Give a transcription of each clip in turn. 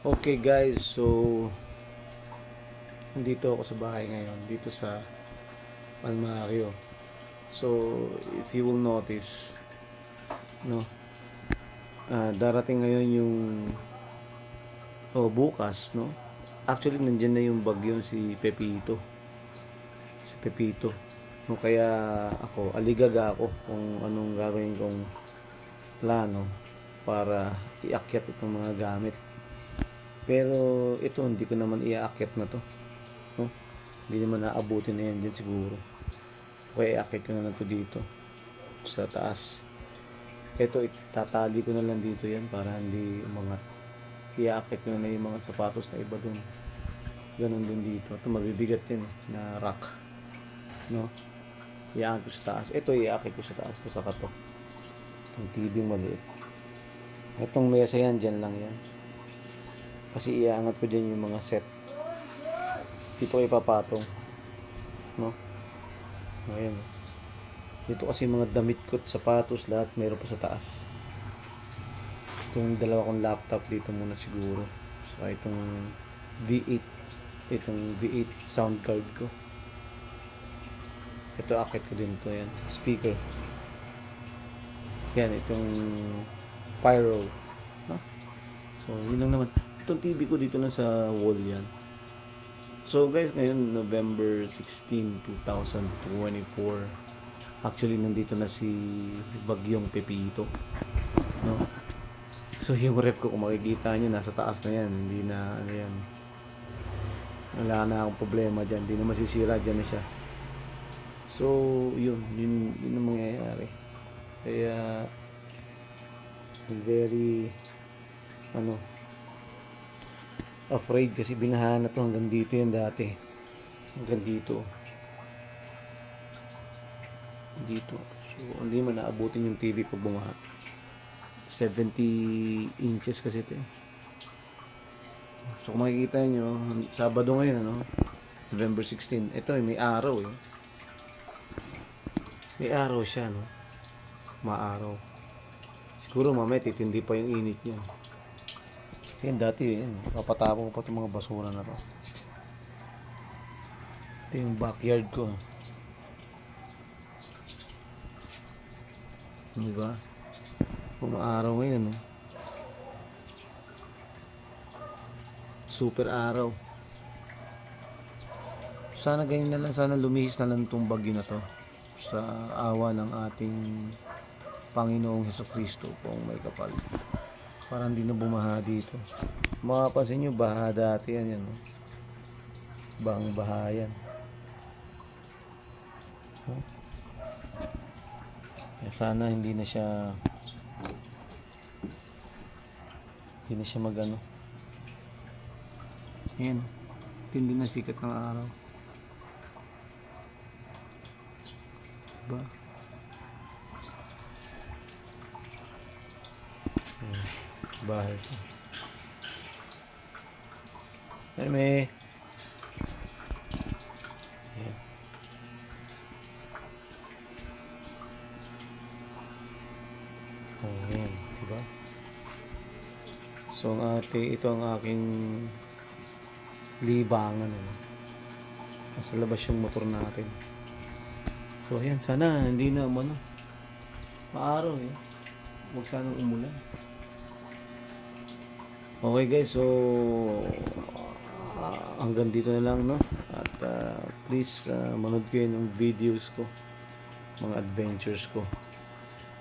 Okay guys, so nandito ako sa bahay ngayon, dito sa Palmario. So if you will notice, no, darating ngayon yung bukas, no. Actually nandiyan na yung bagyo si Pepito. Si Pepito. No, kaya ako, aligaga ako kung anong gagawin kong plano para iakyat itong mga gamit. Pero ito hindi ko naman iaakyat na to, no? Hindi naman naabutin na yan din siguro. Kaya iakyat ko na lang to dito sa taas. Ito itatali ko na lang dito yan para hindi umangat. Iakyat ko na lang yung mga sapatos na iba dun. Ganun din dito. Ito mabibigat yan na rack, no? Iakyat ko sa taas. Ito iakyat ko sa taas to sa kato. Ang tibing maliit. Itong mesa yan, dyan lang yan. Kasi iaangat ko dyan yung mga set. Dito ko ipapatong, no? Ayan. Dito kasi mga damit ko at sapatos, lahat meron pa sa taas. Itong dalawa kong laptop dito muna siguro. So itong V8, itong V8 sound card ko. Ito akit ko din to, yan. Speaker. Yan, itong pyro. No? So yun lang naman. Itong TV ko dito lang sa wall yan. So guys, ngayon November 16, 2024. Actually nandito na si Bagyong Pepito, no? So yung rep ko kung makikita nyo nasa taas na yan. Hindi na ano yan. Wala na akong problema dyan. Hindi na masisira dyan na siya. So yun ang mangyayari. Kaya very afraid kasi binahan na to hanggang dito yan dati. Hanggang dito. So hindi man naabutin yung TV pag bumaha. 70 inches kasi ito. So kung makikita nyo, Sabado ngayon, November 16. Ito may araw eh. May araw siya, no? Maaraw. Siguro mamaya titindi pa yung init niya. Yan dati yan. Kapatapon ko pa itong mga basura na to. Ito yung backyard ko. Diba? Pumaaraw ngayon, no? Super araw. Sana ganyan na lang. Sana lumihis na lang itong bagyo na to. Sa awa ng ating Panginoong Hesukristo kung may kapal. Para hindi na bumaha dito. Makapansin nyo, baha dati yan, no? Bahang baha yan. Sana hindi na siya magano. Ayan, tindi na sikat ng araw. Diba? Bahay ko. Ayan. Ayan, diba? So ito ang aking libangan, nasa labas yung motor natin. So ayan, sana hindi na maaraw eh. Huwag sanang umulan. Okay guys, so hanggang dito na lang, no? At please manood kayo ng videos ko, mga adventures ko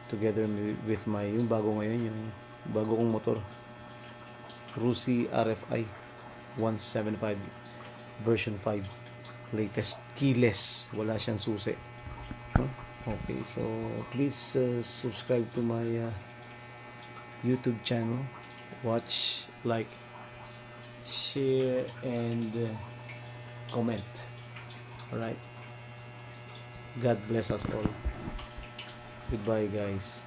together with yung bago ngayon, yung bago kong motor, Rusi RFI 175 version 5, latest, keyless, wala siyang susi. Okay, so please subscribe to my YouTube channel, watch, like, share, and comment. Alright, God bless us all. Goodbye guys.